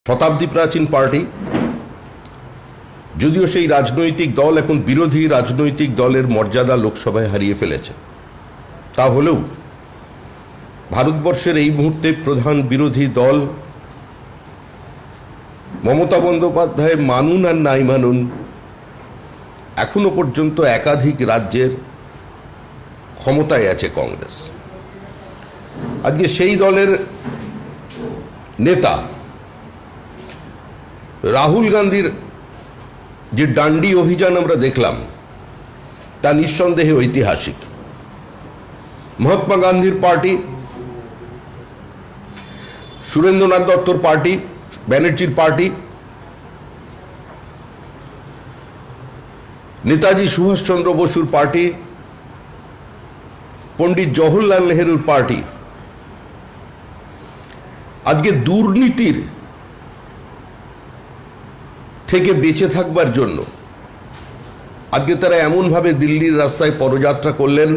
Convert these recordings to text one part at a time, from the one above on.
শতাব্দী প্রাচীন পার্টি, যদিও সেই রাজনৈতিক দল এখন বিরোধী রাজনৈতিক দলের মর্যাদা লোকসভায় হারিয়ে ফেলেছে, তা হলেও ভারতবর্ষের এই মুহূর্তে প্রধান বিরোধী দল মমতা বন্দ্যোপাধ্যায় মানুন আর নাই মানুন, এখনো পর্যন্ত একাধিক রাজ্যের ক্ষমতায় আছে কংগ্রেস। আজকে সেই দলের নেতা রাহুল গান্ধীর যে ডান্ডি অভিযান আমরা দেখলাম, তা নিঃসন্দেহে ঐতিহাসিক। মহাত্মা গান্ধীর পার্টি, সুরেন্দ্রনাথ দত্তর পার্টি, ব্যানার্জির পার্টি, নেতাজি সুভাষচন্দ্র বসুর পার্টি, পণ্ডিত জওহরলাল নেহরুর পার্টি আজকে দুর্নীতির থেকে বেঁচে থাকবার জন্য আজকে তারা এমনভাবে দিল্লির রাস্তায় পদযাত্রা করলেন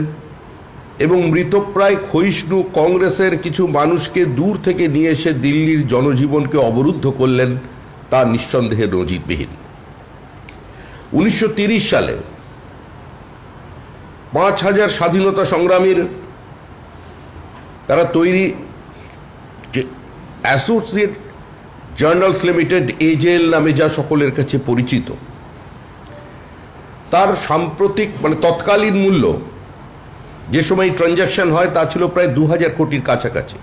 এবং মৃতপ্রায় ক্ষয়িষ্ণু কংগ্রেসের কিছু মানুষকে দূর থেকে নিয়ে এসে দিল্লির জনজীবনকে অবরুদ্ধ করলেন, তা নিঃসন্দেহে নজিরবিহীন। 1930 সালে 5000 স্বাধীনতা সংগ্রামীর তারা তৈরি যে অ্যাসোসিয়েট জার্নালস লিমিটেড, এজেএল নামে যা সকলের কাছে পরিচিত, তার সাম্প্রতিক তৎকালীন মূল্য যে সময় ট্রানজাকশন হয় তা ছিল প্রায় 2000 কোটির কাছাকাছি।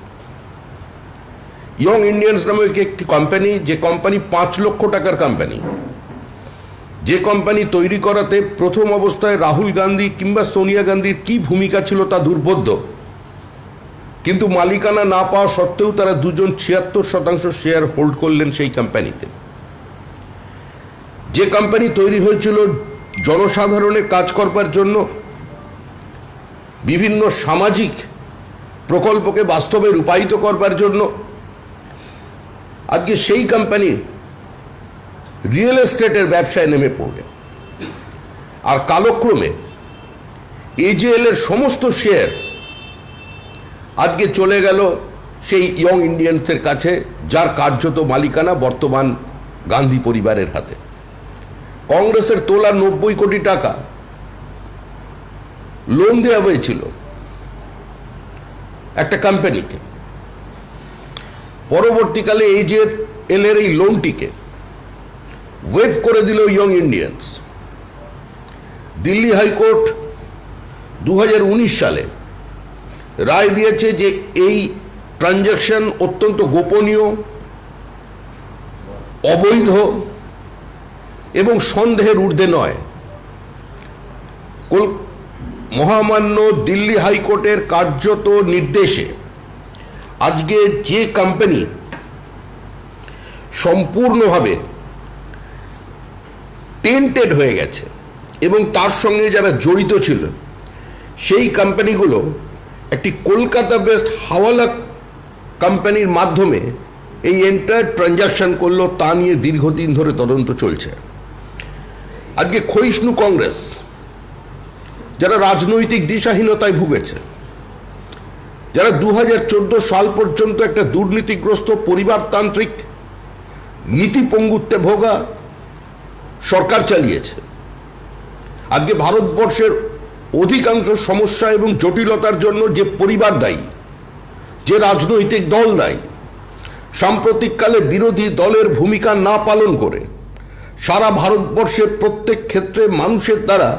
ইয়ং ইন্ডিয়ান্স নামে একটি কোম্পানি, যে কোম্পানি 5 লক্ষ টাকার কোম্পানি, যে কোম্পানি তৈরি করাতে প্রথম অবস্থায় রাহুল গান্ধী কিংবা সোনিয়া গান্ধীর কি ভূমিকা ছিল তা দুর্বোধ্য, কিন্তু মালিকানা না পাওয়া সত্ত্বেও তারা দুজন 76% শেয়ার হোল্ড করলেন সেই কোম্পানিতে। যে কোম্পানি তৈরি হয়েছিল জনসাধারণের কাজ করবার জন্য, বিভিন্ন সামাজিক প্রকল্পকে বাস্তবে রূপায়িত করবার জন্য, আজকে সেই কোম্পানি রিয়েল এস্টেটের ব্যবসায় নেমে পড়লে, আর কালক্রমে এজেএল এর সমস্ত শেয়ার আজকে চলে গেল সেই ইয়ং ইন্ডিয়ান্সের কাছে, যার কার্যত মালিকানা বর্তমান গান্ধী পরিবারের হাতে। কংগ্রেসের তোলা 90 কোটি টাকা লোন দেওয়া হয়েছিল একটা কোম্পানিকে, পরবর্তীকালে এজেএল এর এই লোনটিকে ওয়েভ করে দিল ইয়ং ইন্ডিয়ান্স। দিল্লি হাইকোর্ট 2019 সালে রায় দিয়েছে যে এই ট্রানজাকশন অত্যন্ত গোপনীয়, অবৈধ এবং সন্দেহের ঊর্ধ্বে নয়। মহামান্য দিল্লি হাইকোর্টের কার্যত নির্দেশে আজকে যে কোম্পানি সম্পূর্ণভাবে টেন্টেড হয়ে গেছে এবং তার সঙ্গে যারা জড়িত ছিল, সেই কোম্পানিগুলো একটি কলকাতা বেসড হাওয়ালা কোম্পানির মাধ্যমে এই এন্টায়ার ট্রানজাকশন করলো, তা নিয়ে দীর্ঘদিন ধরে তদন্ত চলছে। আজকে ক্ষয়িষ্ণু কংগ্রেস, যারা রাজনৈতিক দিশাহীনতায় ভুগেছে, যারা 2014 সাল পর্যন্ত একটা দুর্নীতিগ্রস্ত পরিবারতান্ত্রিক নীতিপঙ্গুত্বে ভোগা সরকার চালিয়েছে, আজকে ভারতবর্ষের অধিকাংশ সমস্যা এবং জটিলতার জন্য যে পরিবার দায়ী, যে রাজনৈতিক দল দায়ী, সাম্প্রতিককালে বিরোধী দলের ভূমিকা না পালন করে সারা ভারতবর্ষের প্রত্যেক ক্ষেত্রে মানুষের দ্বারা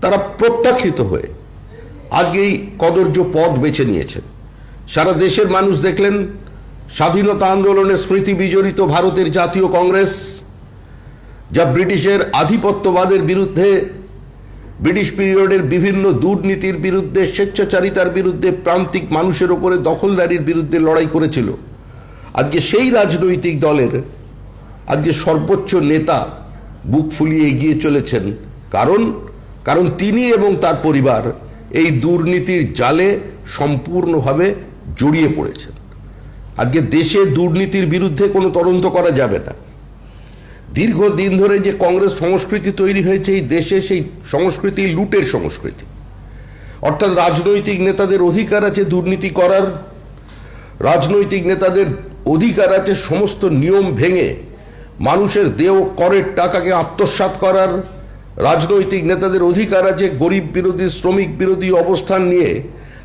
তারা প্রত্যাখ্যিত হয়ে আজকে এই কদর্য পথ বেছে নিয়েছেন। সারা দেশের মানুষ দেখলেন স্বাধীনতা আন্দোলনের স্মৃতি বিজড়িত ভারতের জাতীয় কংগ্রেস, যা ব্রিটিশের আধিপত্যবাদের বিরুদ্ধে, ব্রিটিশ পিরিয়ডের বিভিন্ন দুর্নীতির বিরুদ্ধে, স্বেচ্ছাচারিতার বিরুদ্ধে, প্রান্তিক মানুষের ওপরে দখলদারির বিরুদ্ধে লড়াই করেছিল, আজকে সেই রাজনৈতিক দলের আজকে সর্বোচ্চ নেতা বুক ফুলিয়ে এগিয়ে চলেছেন। কারণ তিনি এবং তার পরিবার এই দুর্নীতির জালে সম্পূর্ণভাবে জড়িয়ে পড়েছেন। আজকে দেশে দুর্নীতির বিরুদ্ধে কোনো তদন্ত করা যাবে না। দীর্ঘদিন ধরে যে কংগ্রেস সংস্কৃতি তৈরি হয়েছে এই দেশে, সেই সংস্কৃতি লুটের সংস্কৃতি। অর্থাৎ রাজনৈতিক নেতাদের অধিকার আছে দুর্নীতি করার, রাজনৈতিক নেতাদের অধিকার আছে সমস্ত নিয়ম ভেঙে মানুষের দেয় করের টাকাকে আত্মসাৎ করার। রাজনৈতিক নেতাদের অধিকার আছে গরিব বিরোধী শ্রমিক বিরোধী অবস্থান নিয়ে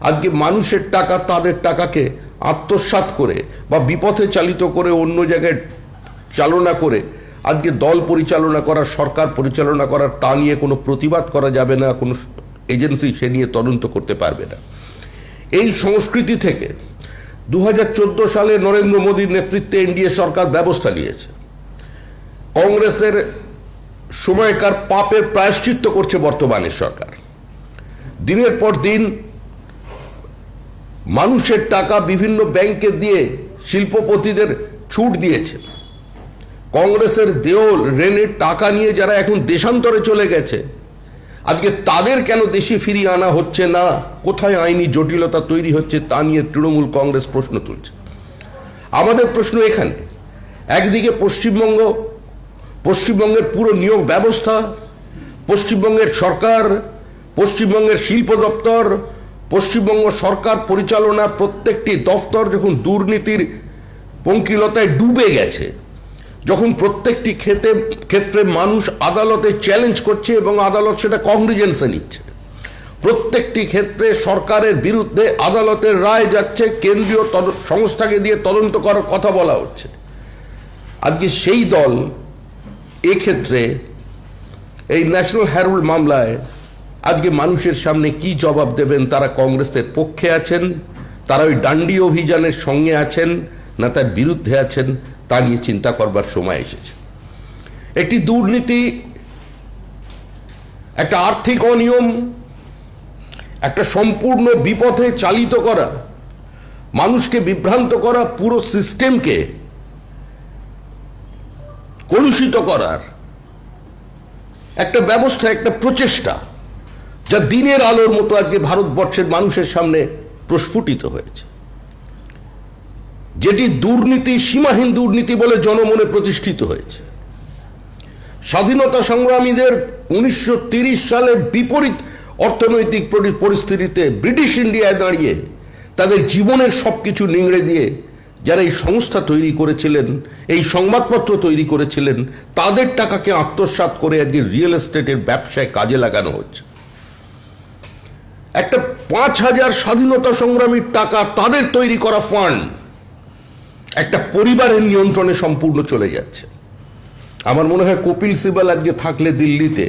আজকে মানুষের টাকা তাদের টাকাকে আত্মসাৎ করে বা বিপথে চালিত করে অন্য জায়গায় চালনা করে আজকে দল পরিচালনা করার, সরকার পরিচালনা করার, তা নিয়ে কোনো প্রতিবাদ করা যাবে না, কোনো এজেন্সি সে নিয়ে তদন্ত করতে পারবে না। এই সংস্কৃতি থেকে 2014 সালে নরেন্দ্র মোদীর নেতৃত্বে এনডিএ সরকার ব্যবস্থা নিয়েছে। কংগ্রেসের সময়কার পাপের প্রায়শ্চিত্ত করছে বর্তমানের সরকার। দিনের পর দিন মানুষের টাকা বিভিন্ন ব্যাংকে দিয়ে শিল্পপতিদের ছুট দিয়েছে। কংগ্রেসের দেওল ঋণের টাকা নিয়ে যারা এখন দেশান্তরে চলে গেছে, আজকে তাদের কেন দেশে ফিরিয়ে আনা হচ্ছে না, কোথায় আইনি জটিলতা তৈরি হচ্ছে তা নিয়ে তৃণমূল কংগ্রেস প্রশ্ন তুলছে। আমাদের প্রশ্ন এখানে, একদিকে পশ্চিমবঙ্গের পুরো নিয়োগ ব্যবস্থা, পশ্চিমবঙ্গের সরকার, পশ্চিমবঙ্গের শিল্প দপ্তর, পশ্চিমবঙ্গ সরকার পরিচালনা প্রত্যেকটি দফতর যখন দুর্নীতির পঙ্কিলতায় ডুবে গেছে, যখন প্রত্যেকটি ক্ষেত্রে মানুষ আদালতে চ্যালেঞ্জ করছে এবং আদালত সেটা কগনিজেন্সে নিচ্ছে, প্রত্যেকটি ক্ষেত্রে সরকারের বিরুদ্ধে আদালতের রায় যাচ্ছে, কেন্দ্রীয় সংস্থাকে দিয়ে তদন্ত করার কথা বলা হচ্ছে, আজকে সেই দল এক্ষেত্রে এই ন্যাশনাল হেরাল্ড মামলায় আজকে মানুষের সামনে কি জবাব দেবেন? তারা কংগ্রেসের পক্ষে আছেন, তারা ওই ডান্ডি অভিযানের সঙ্গে আছেন না তার বিরুদ্ধে আছেন, তা নিয়ে চিন্তা করবার সময় এসেছে। একটি দুর্নীতি, একটা আর্থিক অনিয়ম, একটা সম্পূর্ণ বিপথে চালিত করা, মানুষকে বিভ্রান্ত করা, পুরো সিস্টেমকে কলুষিত করার একটা ব্যবস্থা, একটা প্রচেষ্টা, যা দিনের আলোর মতো আজকে ভারতবর্ষের মানুষের সামনে প্রস্ফুটিত হয়েছে। যেটি দুর্নীতি, সীমাহীন দুর্নীতি বলে জনমনে প্রতিষ্ঠিত হয়েছে। স্বাধীনতা সংগ্রামীদের 1930 সালের বিপরীত অর্থনৈতিক পরিস্থিতিতে ব্রিটিশ ইন্ডিয়ায় দাঁড়িয়ে তাদের জীবনের সবকিছু নিংড়ে দিয়ে যারা এই সংস্থা তৈরি করেছিলেন, এই সংবাদপত্র তৈরি করেছিলেন, তাদের টাকাকে আত্মসাৎ করে আজকে রিয়েল এস্টেটের ব্যবসায় কাজে লাগানো হচ্ছে। একটা 5000 স্বাধীনতা সংগ্রামীর টাকা, তাদের তৈরি করা ফান্ড একটা পরিবারের নিয়ন্ত্রণে সম্পূর্ণ চলে যাচ্ছে। আমার মনে হয় কপিল সিবাল আজকে থাকলে দিল্লিতে,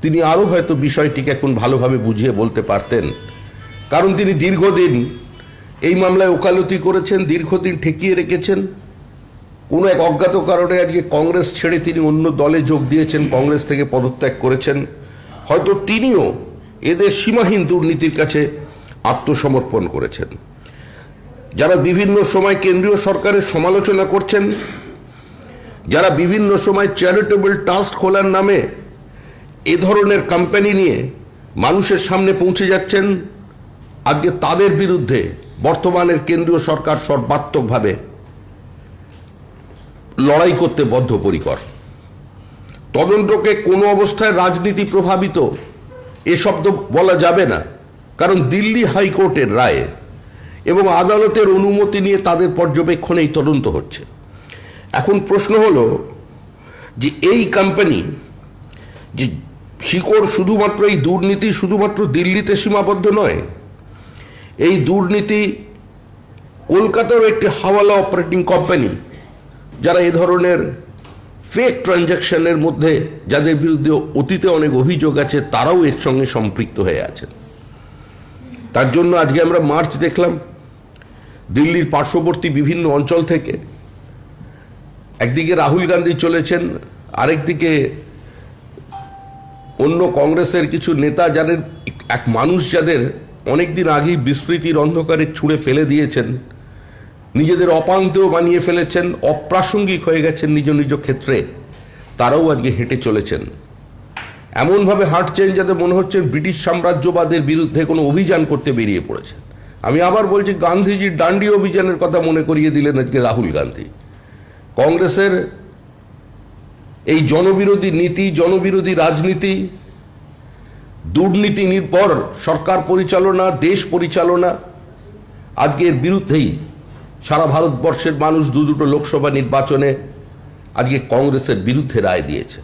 তিনি আরো হয়তো বিষয়টিকে এখন ভালোভাবে বুঝিয়ে বলতে পারতেন, কারণ তিনি দীর্ঘদিন এই মামলায় ওকালতি করেছেন, দীর্ঘদিন ঠেকিয়ে রেখেছেন। কোনো এক অজ্ঞাত কারণে আজকে কংগ্রেস ছেড়ে তিনি অন্য দলে যোগ দিয়েছেন, কংগ্রেস থেকে পদত্যাগ করেছেন। হয়তো তিনিও এদের সীমাহীন দুর্নীতির কাছে আত্মসমর্পণ করেছেন। যারা বিভিন্ন সময় কেন্দ্রীয় সরকারের সমালোচনা করছেন, যারা বিভিন্ন সময় চ্যারিটেবল ট্রাস্ট খোলার নামে এ ধরনের কোম্পানি নিয়ে মানুষের সামনে পৌঁছে যাচ্ছেন, আজকে তাদের বিরুদ্ধে বর্তমানের কেন্দ্রীয় সরকার সর্বাত্মকভাবে লড়াই করতে বদ্ধপরিকর। তদন্তকে কোনো অবস্থায় রাজনীতি প্রভাবিত এ শব্দ বলা যাবে না, কারণ দিল্লি হাইকোর্টের রায়ে এবং আদালতের অনুমতি নিয়ে তাদের পর্যবেক্ষণে এই তদন্ত হচ্ছে। এখন প্রশ্ন হলো যে এই কোম্পানি যে শিকড়, শুধুমাত্র এই দুর্নীতি শুধুমাত্র দিল্লিতে সীমাবদ্ধ নয়, এই দুর্নীতি কলকাতার একটি হাওয়ালা অপারেটিং কোম্পানি, যারা এ ধরনের ফেক ট্রানজ্যাকশনের মধ্যে যাদের বিরুদ্ধে অতীতে অনেক অভিযোগ আছে, তারাও এর সঙ্গে সম্পৃক্ত হয়ে আছেন। তার জন্য আজকে আমরা মার্চ দেখলাম দিল্লির পার্শ্ববর্তী বিভিন্ন অঞ্চল থেকে। একদিকে রাহুল গান্ধী চলেছেন, আরেকদিকে অন্য কংগ্রেসের কিছু নেতা, যাদের এক মানুষ যাদের অনেকদিন আগেই বিস্মৃতির অন্ধকারে ছুঁড়ে ফেলে দিয়েছেন, নিজেদের অপান্তেও বানিয়ে ফেলেছেন, অপ্রাসঙ্গিক হয়ে গেছেন নিজ নিজ ক্ষেত্রে, তারাও আজকে হেঁটে চলেছেন। এমনভাবে হাঁটছেন যাতে মনে হচ্ছে ব্রিটিশ সাম্রাজ্যবাদের বিরুদ্ধে কোনো অভিযান করতে বেরিয়ে পড়েছেন। আমি আবার বলছি, গান্ধীজির ডান্ডি অভিযানের কথা মনে করিয়ে দিলেন আজকে রাহুল গান্ধী। কংগ্রেসের এই জনবিরোধী নীতি, জনবিরোধী রাজনীতি, দুর্নীতি নির্ভর সরকার পরিচালনা, দেশ পরিচালনা, আজকের বিরুদ্ধেই সারা ভারতবর্ষের মানুষ দুটো লোকসভা নির্বাচনে আজকে কংগ্রেসের বিরুদ্ধে রায় দিয়েছে।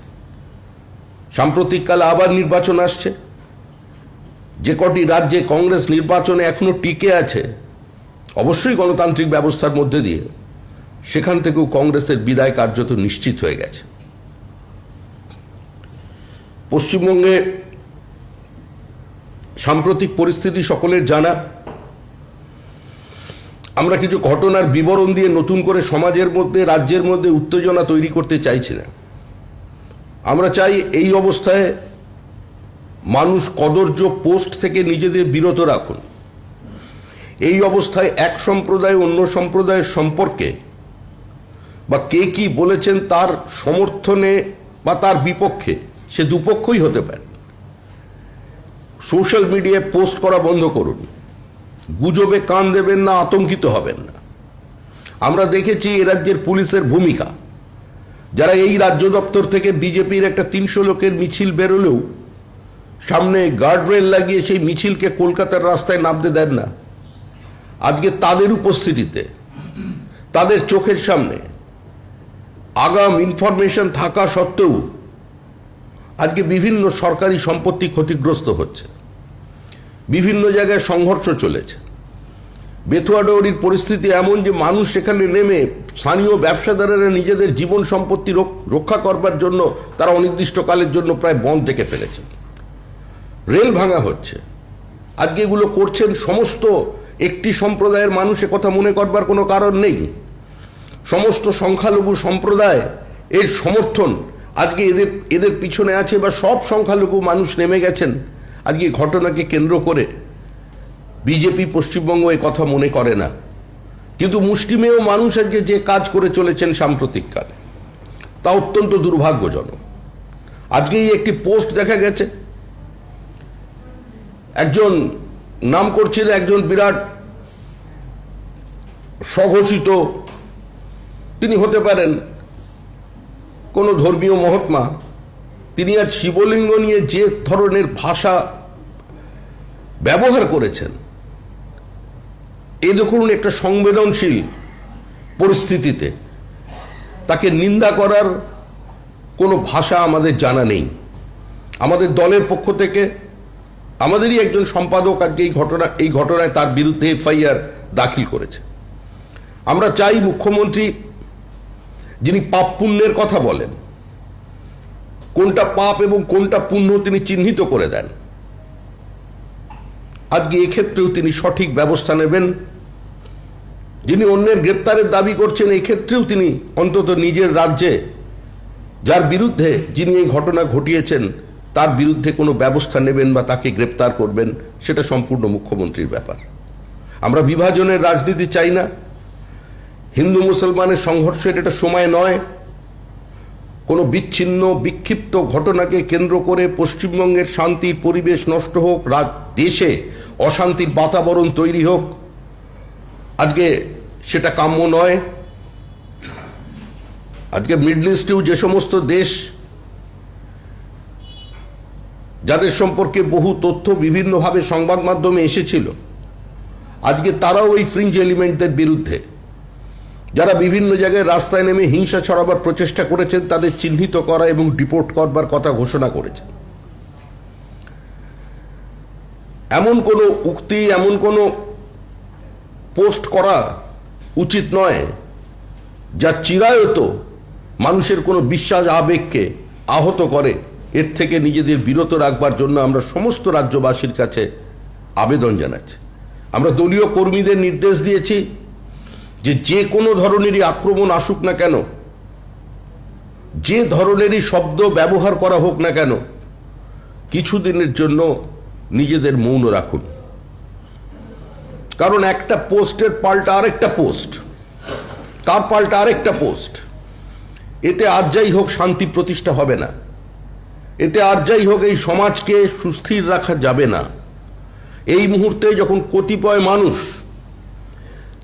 সাম্প্রতিককালে আবার নির্বাচন আসছে। যে কটি রাজ্যে কংগ্রেস নির্বাচনে এখনো টিকে আছে, অবশ্যই গণতান্ত্রিক ব্যবস্থার মধ্যে দিয়ে, সেখান থেকেও কংগ্রেসের বিদায় কার্যত নিশ্চিত হয়ে গেছে। পশ্চিমবঙ্গে সাম্প্রতিক পরিস্থিতি সকলের জানা। আমরা কিছু ঘটনার বিবরণ দিয়ে নতুন করে সমাজের মধ্যে, রাজ্যের মধ্যে উত্তেজনা তৈরি করতে চাইছি না। আমরা চাই এই অবস্থায় মানুষ কদর্য পোস্ট থেকে নিজেদের বিরত রাখুন। এই অবস্থায় এক সম্প্রদায় অন্য সম্প্রদায়ের সম্পর্কে বা কে কি বলেছেন তার সমর্থনে বা তার বিপক্ষে, সে দুপক্ষই হতে পারে, সোশ্যাল মিডিয়ায় পোস্ট করা বন্ধ করুন। গুজবে কান দেবেন না, আতঙ্কিত হবেন না। আমরা দেখেছি এ রাজ্যের পুলিশের ভূমিকা। যারা এই রাজ্য দপ্তর থেকে বিজেপির একটা 300 লোকের মিছিল বেরোলেও সামনে গার্ডরেল লাগিয়ে সেই মিছিলকে কলকাতার রাস্তায় নামতে দেন না। আজকে তাদের উপস্থিতিতে, তাদের চোখের সামনে আগাম ইনফরমেশন থাকা সত্ত্বেও আজকে বিভিন্ন সরকারি সম্পত্তি ক্ষতিগ্রস্ত হচ্ছে, বিভিন্ন জায়গায় সংঘর্ষ চলেছে। বেথুয়াডৌরির পরিস্থিতি এমন যে মানুষ সেখানে নেমে স্থানীয় ব্যবসাদারেরা নিজেদের জীবন সম্পত্তি রক্ষা করবার জন্য তারা অনির্দিষ্টকালের জন্য প্রায় বন্ধ ডেকে ফেলেছেন। রেল ভাঙা হচ্ছে। আজকে এগুলো করছেন সমস্ত একটি সম্প্রদায়ের মানুষ, কথা মনে করবার কোনো কারণ নেই। সমস্ত সংখ্যালঘু সম্প্রদায় এর সমর্থন আজকে এদের পিছনে আছে, বা সব সংখ্যালঘু মানুষ নেমে গেছেন। আজকে ঘটনাকে কেন্দ্র করে বিজেপি পশ্চিমবঙ্গ এ কথা মনে করে না, কিন্তু মুষ্টিমেয় মানুষ আজকে যে কাজ করে চলেছেন সাম্প্রতিককালে, তা অত্যন্ত দুর্ভাগ্যজনক। আজকেই একটি পোস্ট দেখা গেছে, একজন নাম করছিল একজন বিরাট স্বঘোষিত, তিনি হতে পারেন কোনো ধর্মীয় মহাত্মা, তিনি আজ শিবলিঙ্গ নিয়ে যে ধরনের ভাষা ব্যবহার করেছেন, এই দেখুন একটা সংবেদনশীল পরিস্থিতিতে তাকে নিন্দা করার কোনো ভাষা আমাদের জানা নেই। আমাদের দলের পক্ষ থেকে আমাদেরই একজন সম্পাদক আজকে এই ঘটনায় তার বিরুদ্ধে এফআইআর দাখিল করেছে। আমরা চাই মুখ্যমন্ত্রী, যিনি পাপ পুণ্যের কথা বলেন, কোনটা পাপ এবং কোনটা পুণ্য তিনি চিহ্নিত করে দেন। আজকে এক্ষেত্রেও তিনি সঠিক ব্যবস্থা নেবেন। যিনি অন্যের গ্রেপ্তারের দাবি করছেন, এই ক্ষেত্রেও তিনি অন্তত নিজের রাজ্যে যার বিরুদ্ধে যিনি এই ঘটনা ঘটিয়েছেন তার বিরুদ্ধে কোনো ব্যবস্থা নেবেন বা তাকে গ্রেপ্তার করবেন, সেটা সম্পূর্ণ মুখ্যমন্ত্রীর ব্যাপার। আমরা বিভাজনের রাজনীতি চাই না। হিন্দু মুসলমানের সংঘর্ষের এটা সময় নয়। কোনো বিচ্ছিন্ন বিক্ষিপ্ত ঘটনাকে কেন্দ্র করে পশ্চিমবঙ্গের শান্তির পরিবেশ নষ্ট হোক, দেশে অশান্তির বাতাবরণ তৈরি হোক, আজকে সেটা কাম্য নয়। আজকে মিডল ইস্টেও যে সমস্ত দেশ যাদের সম্পর্কে বহু তথ্য বিভিন্নভাবে সংবাদ মাধ্যমে এসেছিল, আজকে তারাও এই ফ্রিঞ্জ এলিমেন্টদের বিরুদ্ধে, যারা বিভিন্ন জায়গায় রাস্তায় নেমে হিংসা ছড়াবার প্রচেষ্টা করেছেন, তাদের চিহ্নিত করা এবং ডিপোর্ট করবার কথা ঘোষণা করেছেন। এমন কোনো উক্তি, এমন কোনো পোস্ট করা উচিত নয় যা চিরায়ত মানুষের কোনো বিশ্বাস আবেগকে আহত করে। এর থেকে নিজেদের বিরত রাখবার জন্য আমরা সমস্ত রাজ্যবাসীর কাছে আবেদন জানাচ্ছি। আমরা দলীয় কর্মীদের নির্দেশ দিয়েছি যে কোনো ধরনেরই আক্রমণ আসুক না কেন, যে ধরনেরই শব্দ ব্যবহার করা হোক না কেন, কিছুদিনের জন্য নিজেদের মৌন রাখুন। কারণ একটা পোস্টের পাল্টা আরেকটা পোস্ট, তার পাল্টা আরেকটা পোস্ট, এতে আর যাই হোক শান্তি প্রতিষ্ঠা হবে না। এতে আর যাই হোক এই সমাজকে সুস্থির রাখা যাবে না। এই মুহূর্তে যখন কতিপয় মানুষ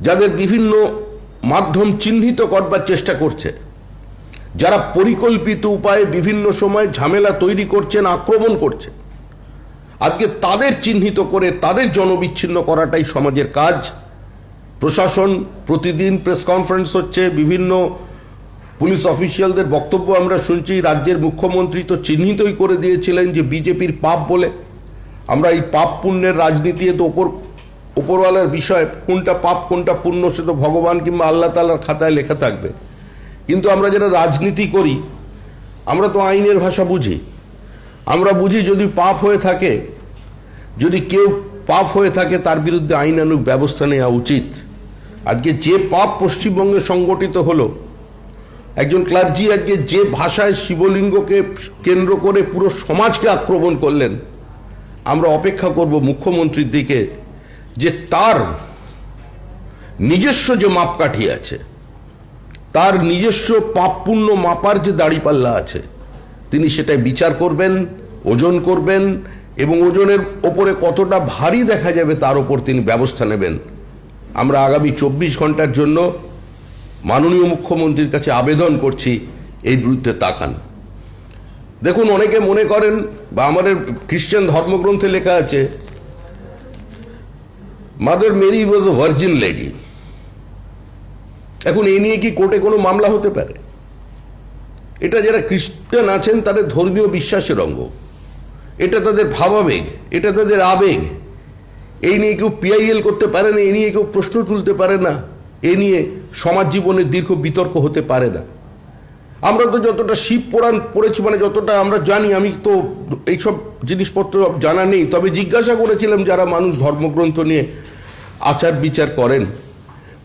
যাদের বিভিন্ন মাধ্যম চিহ্নিত করবার চেষ্টা করছে, যারা পরিকল্পিত উপায়ে বিভিন্ন সময় ঝামেলা তৈরি করছেন, আক্রমণ করছেন, আজকে তাদের চিহ্নিত করে তাদের জনবিচ্ছিন্ন করাটাই সমাজের কাজ। প্রশাসন প্রতিদিন প্রেস কনফারেন্স হচ্ছে, বিভিন্ন পুলিশ অফিসিয়ালদের বক্তব্য আমরা শুনছি। রাজ্যের মুখ্যমন্ত্রী তো চিহ্নিতই করে দিয়েছিলেন যে বিজেপির পাপ বলে। আমরা এই পাপ পুণ্যের রাজনীতি তো ওপরওয়ালার বিষয়, কোনটা পাপ কোনটা পুণ্য সে তো ভগবান কিংবা আল্লাহ তাআলার খাতায় লেখা থাকবে। কিন্তু আমরা যারা রাজনীতি করি আমরা তো আইনের ভাষা বুঝি। আমরা বুঝি যদি পাপ হয়ে থাকে, যদি কেউ পাপ হয়ে থাকে তার বিরুদ্ধে আইনানুগ ব্যবস্থা নেওয়া উচিত। আজকে যে পাপ পশ্চিমবঙ্গে সংগঠিত হলো, একজন ক্লার্জি আজকে যে ভাষায় শিবলিঙ্গকে কেন্দ্র করে পুরো সমাজকে আক্রমণ করলেন, আমরা অপেক্ষা করব মুখ্যমন্ত্রীর দিকে যে তার নিজস্ব যে মাপকাঠি আছে, তার নিজস্ব পাপ পুণ্য মাপার যে দাড়িপাল্লা আছে, তিনি সেটাই বিচার করবেন, ওজন করবেন এবং ওজনের ওপরে কতটা ভারী দেখা যাবে তার ওপর তিনি ব্যবস্থা নেবেন। আমরা আগামী 24 ঘন্টার জন্য মাননীয় মুখ্যমন্ত্রীর কাছে আবেদন করছি এই বিরুদ্ধে তাকান। দেখুন, অনেকে মনে করেন বা আমাদের খ্রিস্টান ধর্মগ্রন্থে লেখা আছে মাদার মেরি ওয়াজ এ ভার্জিন লেডি। এখন এই নিয়ে কি কোর্টে কোনো মামলা হতে পারে? এটা যারা খ্রিস্টান আছেন তাদের ধর্মীয় বিশ্বাসের অঙ্গ, এটা তাদের ভাবাবেগ, এটা তাদের আবেগ। এই নিয়ে কেউ পিআইএল করতে পারে না, এই নিয়ে কেউ প্রশ্ন তুলতে পারে না, এ নিয়ে সমাজ জীবনের দীর্ঘ বিতর্ক হতে পারে না। আমরা তো যতটা শিব পুরাণ পড়েছি, মানে যতটা আমরা জানি, আমি তো এইসব জিনিসপত্র জানা নেই, তবে জিজ্ঞাসা করেছিলাম যারা মানুষ ধর্মগ্রন্থ নিয়ে আচার বিচার করেন,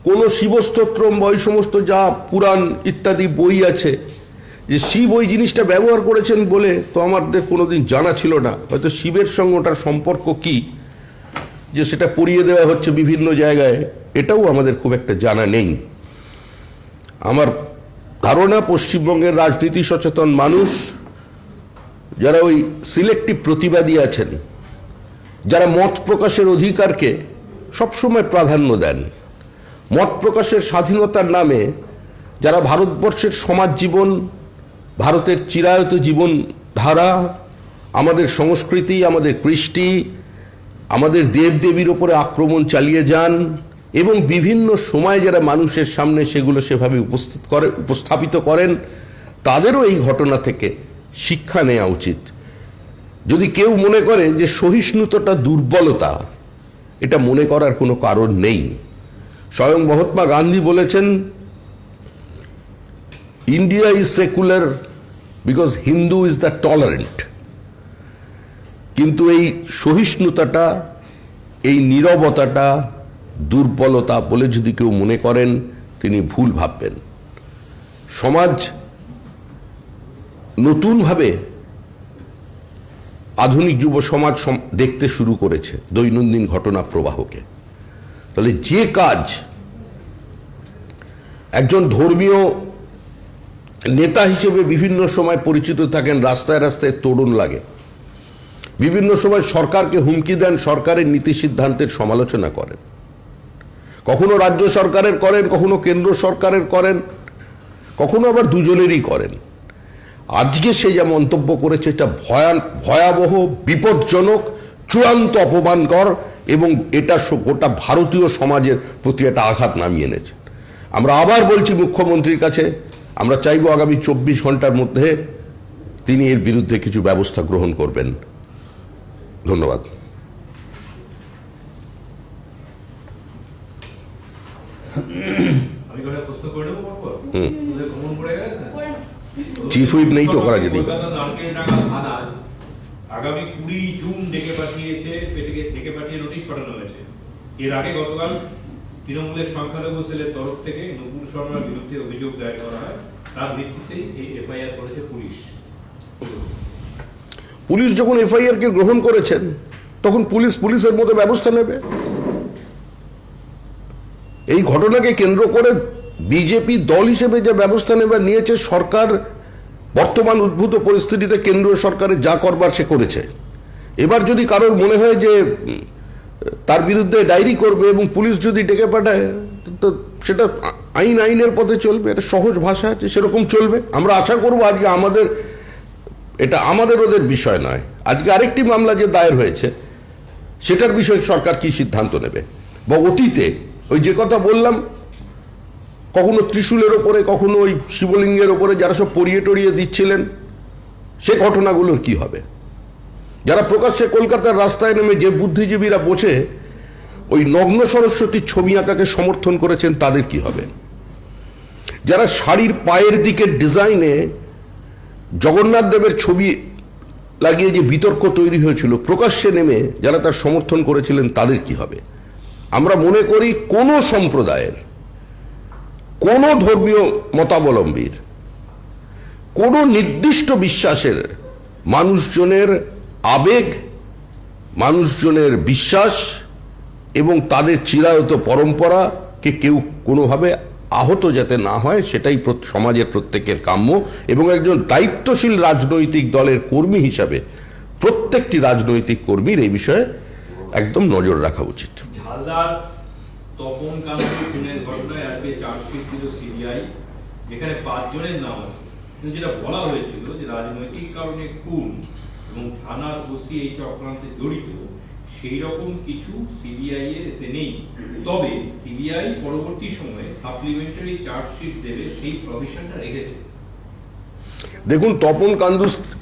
কোনো শিবস্তোত্রম বা ওই সমস্ত যা পুরাণ ইত্যাদি বই আছে, যে শিব ওই জিনিসটা ব্যবহার করেছেন বলে তো আমাদের কোনোদিন জানা ছিল না। হয়তো শিবের সঙ্গে ওটার সম্পর্ক কি যে সেটা পড়িয়ে দেওয়া হচ্ছে বিভিন্ন জায়গায়, এটাও আমাদের খুব একটা জানা নেই। আমার ধারণা পশ্চিমবঙ্গের রাজনীতি সচেতন মানুষ যারা ওই সিলেক্টিভ প্রতিবাদী আছেন, যারা মত প্রকাশের অধিকারকে সবসময় প্রাধান্য দেন, মত প্রকাশের স্বাধীনতার নামে যারা ভারতবর্ষের সমাজ জীবন, ভারতের চিরায়ত জীবন ধারা, আমাদের সংস্কৃতি, আমাদের কৃষ্টি, আমাদের দেবদেবীর ওপরে আক্রমণ চালিয়ে যান এবং বিভিন্ন সময় যারা মানুষের সামনে সেগুলো সেভাবে উপস্থাপিত করেন, তাদেরও এই ঘটনা থেকে শিক্ষা নেওয়া উচিত। যদি কেউ মনে করে যে সহিষ্ণুতাটা দুর্বলতা, এটা মনে করার কোনো কারণ নেই। স্বয়ং মহাত্মা গান্ধী বলেছেন, India is secular because Hindu is the tolerant. কিন্তু এই সহিষ্ণুতাটা, এই নীরবতাটা দুর্বলতা বলে যদি কেউ মনে করেন, তিনি ভুল ভাববেন। সমাজ নতুনভাবে আধুনিক যুব সমাজ দেখতে শুরু করেছে দৈনন্দিন ঘটনা প্রবাহকে। তাহলে যে কাজ একজন ধর্মীয় নেতা হিসেবে বিভিন্ন সময় পরিচিত থাকেন, রাস্তায় রাস্তায় তোড়ন লাগে, বিভিন্ন সময় সরকারকে হুমকি দেন, সরকারের নীতি সিদ্ধান্তের সমালোচনা করেন, কখনো রাজ্য সরকারের করেন, কখনো কেন্দ্র সরকারের করেন, কখনো আবার দুজনেরই করেন। আজকে সে যা মন্তব্য করেছে এটা ভয়াবহ, বিপজ্জনক, চূড়ান্ত অপমানকর এবং এটা গোটা ভারতীয় সমাজের প্রতি একটা আঘাত নামিয়ে এনেছে। আমরা আবার বলছি মুখ্যমন্ত্রীর কাছে, আমরা চাইব আগামী 24 ঘন্টার মধ্যে তিনি এর বিরুদ্ধে কিছু ব্যবস্থা গ্রহণ করবেন। ধন্যবাদ। চিফ হুইপ নেই তো করা যেতে আগামী 20 জুন ডেকে পাঠিয়ে নোটিশ পাঠানো হয়েছে। এর আগে গতকাল তৃণমূলের সংখ্যালঘু সেলের তরফ থেকে নকুল শর্মার বিরুদ্ধে অভিযোগ দায়ের করা হয়, তার ভিত্তিতেই এই এফআইআর করেছে পুলিশ। পুলিশ যখন এফআইআর কে গ্রহণ করেছেন তখন পুলিশের মতো ব্যবস্থা নেবে। এই ঘটনাকে কেন্দ্র করে বিজেপি দল হিসেবে যে ব্যবস্থা নেবার নিয়েছে, সরকার বর্তমান উদ্ভূত পরিস্থিতিতে কেন্দ্রীয় সরকারের যা করবার সে করেছে। এবার যদি কারোর মনে হয় যে তার বিরুদ্ধে ডায়েরি করবে এবং পুলিশ যদি ডেকে পাঠায়, তো সেটা আইনের পথে চলবে, এটা সহজ ভাষা আছে, সেরকম চলবে। আমরা আশা করবো আজকে এটা আমাদের ওদের বিষয় নয়, আজকে আরেকটি মামলা যে দায়ের হয়েছে সেটার বিষয়ে সরকার কি সিদ্ধান্ত নেবে, বা অতীতে ওই যে কথা বললাম, কখনো ত্রিশূলের ওপরে, কখনো ওই শিবলিঙ্গের ওপরে যারা সব পরিয়ে টরিয়ে দিচ্ছিলেন, সে ঘটনাগুলোর কি হবে? যারা প্রকাশ্যে কলকাতার রাস্তায় নেমে যে বুদ্ধিজীবীরা বসে ওই নগ্ন সরস্বতীর ছবি আঁকাকে সমর্থন করেছেন, তাদের কি হবে? যারা শাড়ির পায়ের দিকের ডিজাইনে জগন্নাথ দেবের ছবি লাগিয়ে যে বিতর্ক তৈরি হয়েছিল, প্রকাশ্যে নেমে যারা তার সমর্থন করেছিলেন, তাদের কি হবে? আমরা মনে করি কোনো সম্প্রদায়ের, কোনো ধর্মীয় মতাবলম্বীর, কোনো নির্দিষ্ট বিশ্বাসের মানুষজনের আবেগ, মানুষজনের বিশ্বাস এবং তাদের চিরায়ত পরম্পরাকে কেউ কোনোভাবে আহত যাতে না হয়, সেটাই সমাজের প্রত্যেকের কাম্য। এবং একজন দায়িত্বশীল রাজনৈতিক দলের কর্মী হিসাবে প্রত্যেকটি রাজনৈতিক কর্মীর এই বিষয়ে একদম নজর রাখা উচিত। ঝালদার তপন কান্তি খুনের ঘটনায় আজকে চার্জশিট দিল সিবিআই, যেখানে 5 জনের নাম আছে, কিন্তু যেটা বলা হয়েছিল যে রাজনৈতিক কারণে খুন এবং থানার ওসি এই চক্রান্তে জড়িত, সেই রকম কিছু সিবিআই এর এতে নেই। তবে সিবিআই পরবর্তী সময়ে সাপ্লিমেন্টারি চার্জশিট দেবে সেই প্রভিশনটা রেখেছে। দেখুন, তপন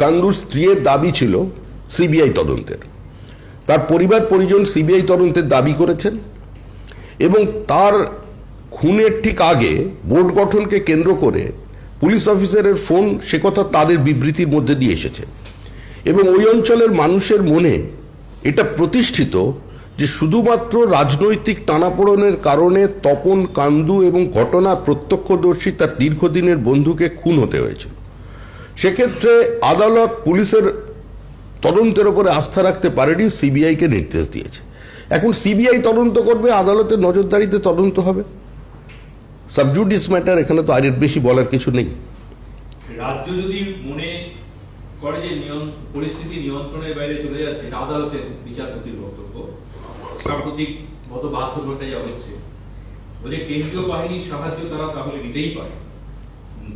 কান্দুর স্ত্রীর দাবি ছিল সিবিআই তদন্তের, তার পরিবার পরিজন সিবিআই তদন্তের দাবি করেছেন এবং তার খুনের ঠিক আগে বোর্ড গঠনকে কেন্দ্র করে পুলিশ অফিসারের ফোন, সে কথা তাদের বিবৃতির মধ্যে দিয়ে এসেছে। এবং ওই অঞ্চলের মানুষের মনে এটা প্রতিষ্ঠিত যে শুধুমাত্র রাজনৈতিক টানাপোড়েনের কারণে তপন কান্দু এবং ঘটনার প্রত্যক্ষদর্শী তার দীর্ঘদিনের বন্ধুকে খুন হতে হয়েছিল। সেক্ষেত্রে আদালত পুলিশের তদন্তের উপরে আস্থা রাখতে পারেনি, সিবিআইকে নির্দেশ দিয়েছে। এখন সিবিআই তদন্ত করবে, আদালতের নজরদারিতে তদন্ত হবে। সাবজুডিস ম্যাটার, এখানে তো আর বেশি বলার কিছু নেই। রাজ্য যদি মনে করে যে পরিস্থিতি নিয়ন্ত্রণের বাইরে চলে যাচ্ছে, এটা আদালতের বিচারপতির বক্তব্য, সাম্প্রতিক গত 72 ঘন্টায় যা হচ্ছে, বলে কেন্দ্রীয় বাহিনীর সাহায্য তারা তাহলে নিতেই পারে।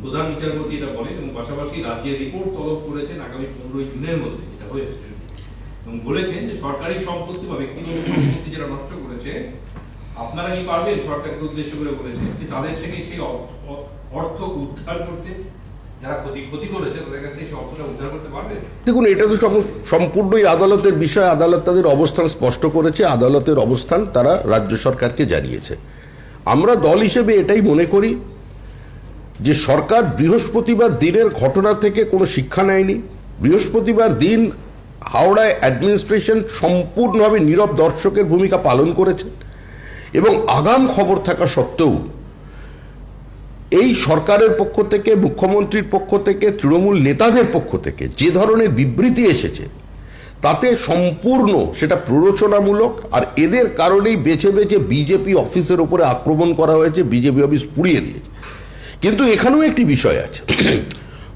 প্রধান বিচারপতি এটা বলেন এবং পাশাপাশি রাজ্যের রিপোর্ট তলব করেছেন আগামী 15 জুনের মধ্যে, যেটা হয়েছে, এবং বলেছেন যে সরকারি সম্পত্তি বা ব্যক্তিগত সম্পত্তি যারা নষ্ট করেছে, আপনারা কি পারবেন, সরকারকে উদ্দেশ্য করে বলেছেন যে তাদের থেকে সেই অর্থ উদ্ধার করতে, যারা ক্ষতি করেছে তাদের কাছে সেই অর্থটা উদ্ধার করতে পারবে? দেখুন, এটা তো সম্পূর্ণই আদালতের বিষয়। আদালত তাদের অবস্থান স্পষ্ট করেছে, আদালতের অবস্থান তারা রাজ্য সরকারকে জানিয়েছে। আমরা দল হিসেবে এটাই মনে করি যে সরকার বৃহস্পতিবার দিনের ঘটনা থেকে কোনো শিক্ষা নেয়নি। বৃহস্পতিবার দিন হাওড়ায় অ্যাডমিনিস্ট্রেশন সম্পূর্ণভাবে নীরব দর্শকের ভূমিকা পালন করেছে এবং আগাম খবর থাকা সত্ত্বেও এই সরকারের পক্ষ থেকে, মুখ্যমন্ত্রীর পক্ষ থেকে, তৃণমূল নেতাদের পক্ষ থেকে যে ধরনের বিবৃতি এসেছে, তাতে সম্পূর্ণ সেটা প্ররোচনামূলক। আর এদের কারণেই বেছে বেছে বিজেপি অফিসের উপরে আক্রমণ করা হয়েছে, বিজেপি অফিস পুড়িয়ে দিয়েছে। কিন্তু এখানেও একটি বিষয় আছে,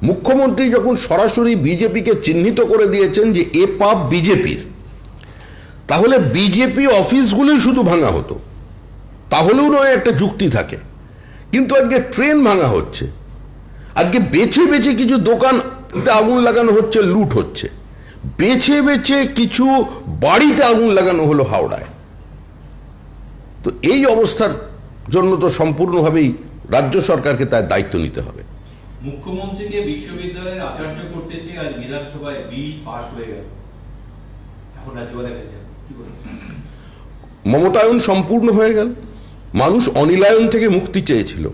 মুখ্যমন্ত্রী যখন সরাসরি বিজেপিকে চিহ্নিত করে দিয়েছেন যে এ পাপ বিজেপির, তাহলে বিজেপি অফিসগুলোই শুধু ভাঙা হতো, তাহলেও নয় একটা যুক্তি থাকে। কিন্তু আজকে ট্রেন ভাঙা হচ্ছে, আজকে বেছে বেছে কিছু দোকানতে আগুন লাগানো হচ্ছে, লুট হচ্ছে, বেছে বেছে কিছু বাড়িতে আগুন লাগানো হলো হাওড়ায়। তো এই অবস্থার জন্য তো সম্পূর্ণভাবেই রাজ্য সরকারকে তার দায়িত্ব নিতে হবে। মুখ্যমন্ত্রীকে বিশ্ববিদ্যালয়ের আচার্য করতে চেয়ে আজ বিধানসভায় বিল পাশ হয়ে গেল, এখন রাজ্যপালের কাছে কি বলবেন? মমতায়ন সম্পূর্ণ হয়ে গেল। মানুষ অনিলায়ন থেকে মুক্তি চেয়েছিল,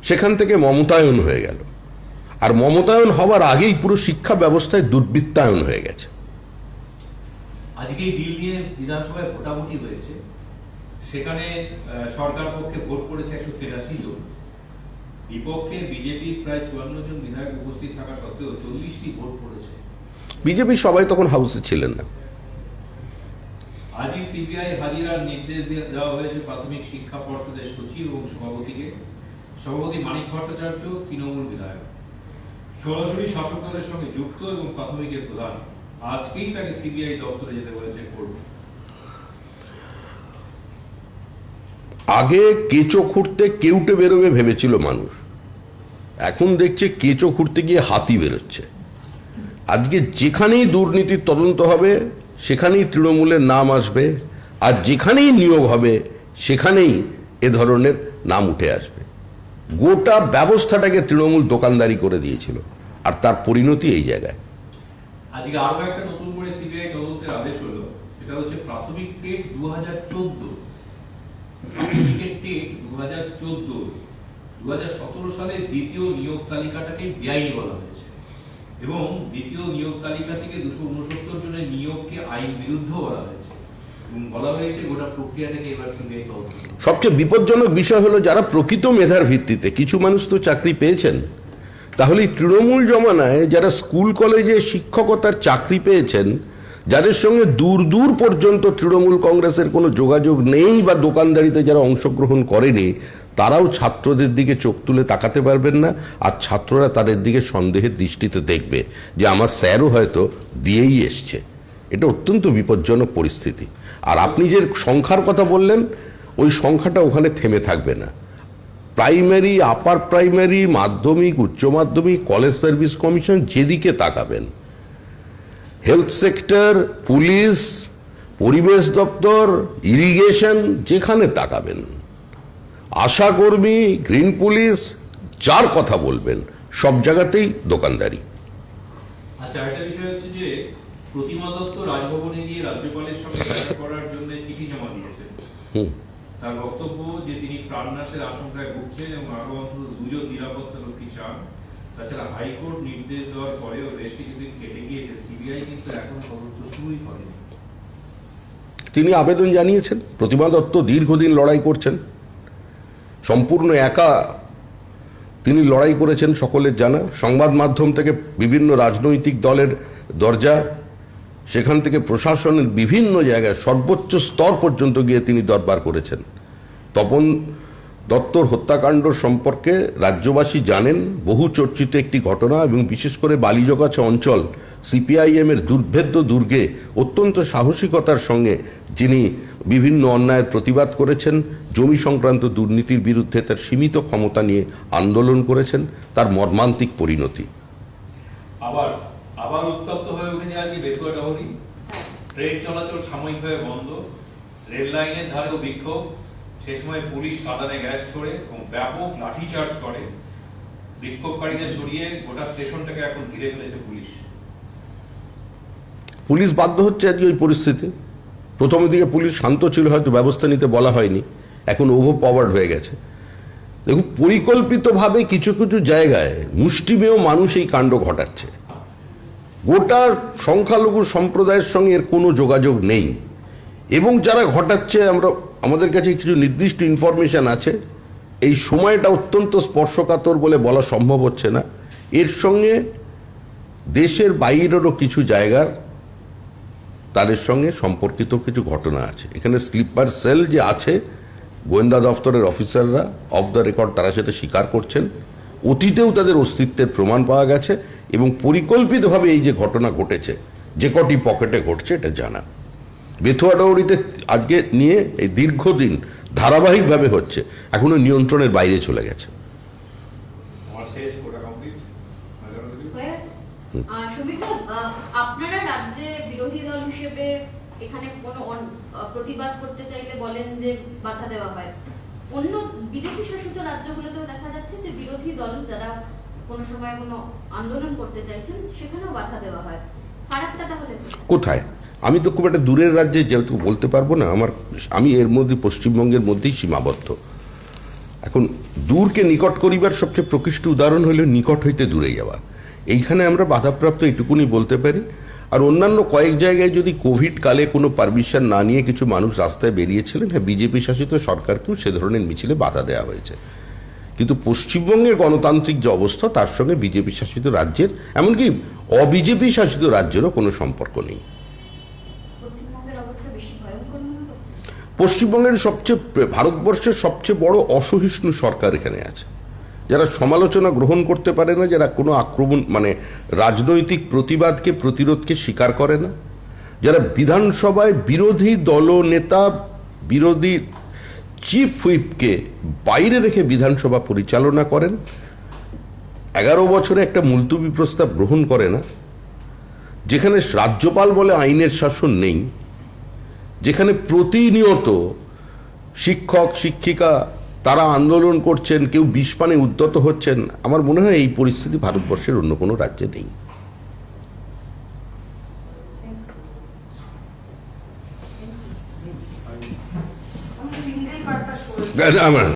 সেখান থেকে মমতায়ন হয়ে গেল। আর মমতায়ন হওয়ার আগেই পুরো শিক্ষা ব্যবস্থায় দুর্বৃত্তায়ন হয়ে গেছে। আজকে এই বিল নিয়ে বিধানসভায় ভোটাভুটি হয়েছে, সেখানে সরকার পক্ষে ভোট করেছে 183 জন, বিপক্ষে বিজেপির প্রায় 54 জন বিধায়ক উপস্থিত থাকা সত্ত্বেও 40টি ভোট পড়েছে। বিজেপি সবাই তখন হাউসে ছিলেন না। আজই সিবিআই হাজিরার নির্দেশ দেওয়া হয়েছে প্রাথমিক শিক্ষা পর্ষদের সচিব এবং সভাপতিকে। সভাপতি মানিক ভট্টাচার্য তৃণমূল বিধায়ক, সরাসরি শাসক দলের সঙ্গে যুক্ত এবং প্রাথমিকের প্রধান। আজকেই তাকে সিবিআই দপ্তরে যেতে বলেছে কোর্ট। আগে কেঁচো খুঁড়তে কেউটে বেরোবে ভেবেছিল মানুষ, এখন দেখছে কেঁচো খুঁড়তে গিয়ে হাতি বেরোচ্ছে। আজকে যেখানেই দুর্নীতির তদন্ত হবে সেখানেই তৃণমূলের নাম আসবে, আর যেখানেই নিয়োগ হবে সেখানেই এ ধরনের নাম উঠে আসবে। গোটা ব্যবস্থাটাকে তৃণমূল দোকানদারি করে দিয়েছিল, আর তার পরিণতি এই জায়গায়। আজকে আরো একটা নতুন করে সিবিআই তদন্তের আদেশ হলো, সেটা হচ্ছে প্রাথমিক টেট 2014, প্রাথমিকের টেট 2014, 2017 সালে দ্বিতীয় নিয়োগ তালিকাটাকে বেআইনি বলা হয়েছে, এবং দ্বিতীয় নিয়োগ তালিকা থেকে 269 জনের নিয়োগকে আইন বিরুদ্ধ বলা হয়েছে, এবং বলা হয়েছে গোটা প্রক্রিয়াটাকে এবার সিবিআই তদন্ত করবে। সবচেয়ে বিপজ্জনক বিষয় হলো, যারা প্রকৃত মেধার ভিত্তিতে কিছু মানুষ তো চাকরি পেয়েছেন, তাহলে এই তৃণমূল জমানায় যারা স্কুল কলেজে শিক্ষকতার চাকরি পেয়েছেন, যাদের সঙ্গে দূর দূর পর্যন্ত তৃণমূল কংগ্রেসের কোনো যোগাযোগ নেই বা দোকানদারিতে যারা অংশগ্রহণ করেনি, তারাও ছাত্রদের দিকে চোখ তুলে তাকাতে পারবেন না, আর ছাত্ররা তাদের দিকে সন্দেহের দৃষ্টিতে দেখবে যে আমার স্যারও হয়তো দিয়েই এসছে। এটা অত্যন্ত বিপজ্জনক পরিস্থিতি। আর আপনি যে সংখ্যার কথা বললেন, ওই সংখ্যাটা ওখানে থেমে থাকবে না। প্রাইমারি, আপার প্রাইমারি, মাধ্যমিক, উচ্চ মাধ্যমিক, কলেজ সার্ভিস কমিশন, যেদিকে তাকাবেন, হেলথ সেক্টর, পুলিশ, পরিবেশ দপ্তর, ইরিগেশন, যেখানে তাকাবেন, আশাকর্মী, গ্রিন পুলিশ, যার কথা বলবেন, সব জায়গাতেই দোকানদারি। আচ্ছা, আরেকটা বিষয় হচ্ছে যে প্রতিমা দত্ত রাজভবনে গিয়ে রাজ্যপালের সঙ্গে দেখা করার জন্য চিঠি জমা দিয়েছেন। তার বক্তব্য যে তিনি প্রাণনাশের আশঙ্কায় ভুগছেন এবং আরো অন্তত 2 জন নিরাপত্তা রক্ষী চান। তাছাড়া হাইকোর্ট নির্দেশ দেওয়ার পরেও বেশ কিছুদিন কেটে গিয়েছে, সিবিআই কিন্তু এখন তদন্ত শুরুই করেনি। তিনি আবেদন জানিয়েছেন। প্রতিমা দত্ত দীর্ঘদিন লড়াই করছেন, সম্পূর্ণ একা তিনি লড়াই করেছেন, সকলের জানা। সংবাদ মাধ্যম থেকে বিভিন্ন রাজনৈতিক দলের দরজা, সেখান থেকে প্রশাসনের বিভিন্ন জায়গায় সর্বোচ্চ স্তর পর্যন্ত গিয়ে তিনি দরবার করেছেন। তপন দত্তর হত্যাকাণ্ড সম্পর্কে রাজ্যবাসী জানেন, বহু চর্চিত একটি ঘটনা, এবং বিশেষ করে বালিজগাছা অঞ্চল সিপিআইএমের দুর্ভেদ্য দুর্গে অত্যন্ত সাহসিকতার সঙ্গে যিনি বিভিন্ন অন্যায়ের প্রতিবাদ করেছেন, জমি সংক্রান্ত দুর্নীতির বিরুদ্ধে তার সীমিত ক্ষমতা নিয়ে আন্দোলন করেছেন, তার মর্মান্তিক পরিণতি। আবার উত্তপ্ত হয়ে উঠেছে আজকে বেতুয়া ডহরি। ট্রেন চলাচল সাময়িকভাবে বন্ধ, রেল লাইনের ধারেও বিক্ষোভ। সে সময় পুলিশ কাঁদানে গ্যাস ছোড়ে এবং ব্যাপক লাঠিচার্জ করে। বিক্ষোভকারীদের সরিয়ে গোটা স্টেশনটাকে এখন ঘিরে ফেলেছে পুলিশ। পুলিশ বাধ্য হচ্ছে আজকে ওই পরিস্থিতি। প্রথমের দিকে পুলিশ শান্ত ছিল, হয়তো ব্যবস্থা নিতে বলা হয়নি, এখন ওভার পাওয়ার্ড হয়ে গেছে। দেখুন, পরিকল্পিতভাবে কিছু কিছু জায়গায় মুষ্টিমেয় মানুষ এই কাণ্ড ঘটাচ্ছে। গোটা সংখ্যালঘু সম্প্রদায়ের সঙ্গে এর কোনো যোগাযোগ নেই, এবং যারা ঘটাচ্ছে, আমাদের কাছে কিছু নির্দিষ্ট ইনফরমেশন আছে। এই সময়টা অত্যন্ত স্পর্শকাতর বলে বলা সম্ভব হচ্ছে না। এর সঙ্গে দেশের বাইরেরও কিছু জায়গার তাদের সঙ্গে সম্পর্কিত কিছু ঘটনা আছে। এখানে স্লিপার সেল যে আছে, গোয়েন্দা দপ্তরের অফিসাররা অফ দ্য রেকর্ড তারা সেটা স্বীকার করছেন। অতীতেও তাদের অস্তিত্বের প্রমাণ পাওয়া গেছে, এবং পরিকল্পিতভাবে এই যে ঘটনা ঘটেছে, যে কটি পকেটে ঘটছে, এটা জানা। বেথুয়া ডহরিতে আজকে নিয়ে এই দীর্ঘদিন ধারাবাহিকভাবে হচ্ছে, এখনো নিয়ন্ত্রণের বাইরে চলে গেছে। আপনারা রাজ্যে বিরোধী দল হিসেবে এখানে কোনো প্রতিবাদ করতে চাইলে বলেন যে বাধা দেওয়া হয়। অন্য বিজেপি শাসিত রাজ্যগুলোতেও দেখা যাচ্ছে যে বিরোধী দল যারা কোনো সময় কোনো আন্দোলন করতে চাইছেন, সেখানেও বাধা দেওয়া হয়। ফারাকটা তাহলে কোথায়? আমি তো খুব একটা দূরের রাজ্যে যেহেতু বলতে পারবো না, আমি এর মধ্যে পশ্চিমবঙ্গের মধ্যেই সীমাবদ্ধ। এখন দূরকে নিকট করিবার সবচেয়ে প্রকৃষ্ট উদাহরণ হলো নিকট হইতে দূরে যাওয়া। এইখানে আমরা বাধাপ্রাপ্ত এটুকুনি বলতে পারি। আর অন্যান্য কয়েক জায়গায় যদি কোভিড কালে কোনো পারমিশন না নিয়ে কিছু মানুষ রাস্তায় বেরিয়েছিলেন, হ্যাঁ, বিজেপি শাসিত সরকারকেও সে ধরনের মিছিলে বাধা দেওয়া হয়েছে। কিন্তু পশ্চিমবঙ্গের গণতান্ত্রিক যে অবস্থা, তার সঙ্গে বিজেপি শাসিত রাজ্যের, এমনকি অবিজেপি শাসিত রাজ্যেরও কোনো সম্পর্ক নেই। পশ্চিমবঙ্গের ভারতবর্ষের সবচেয়ে বড় অসহিষ্ণু সরকার এখানে আছে, যারা সমালোচনা গ্রহণ করতে পারে না, যারা কোনো আক্রমণ রাজনৈতিক প্রতিবাদকে, প্রতিরোধকে স্বীকার করে না, যারা বিধানসভায় বিরোধী দলনেতা, বিরোধী চিফ হুইপকে বাইরে রেখে বিধানসভা পরিচালনা করেন, 11 বছরে একটা মুলতবি প্রস্তাব গ্রহণ করে না, যেখানে রাজ্যপাল বলে আইনের শাসন নেই, যেখানে প্রতিনিয়ত শিক্ষক শিক্ষিকা তারা আন্দোলন করছেন, কেউ বিষপানে উদ্যত হচ্ছেন। আমার মনে হয় এই পরিস্থিতি ভারতবর্ষের অন্য কোনো রাজ্যে নেই। সিঙ্গেল কার্ডটা আমার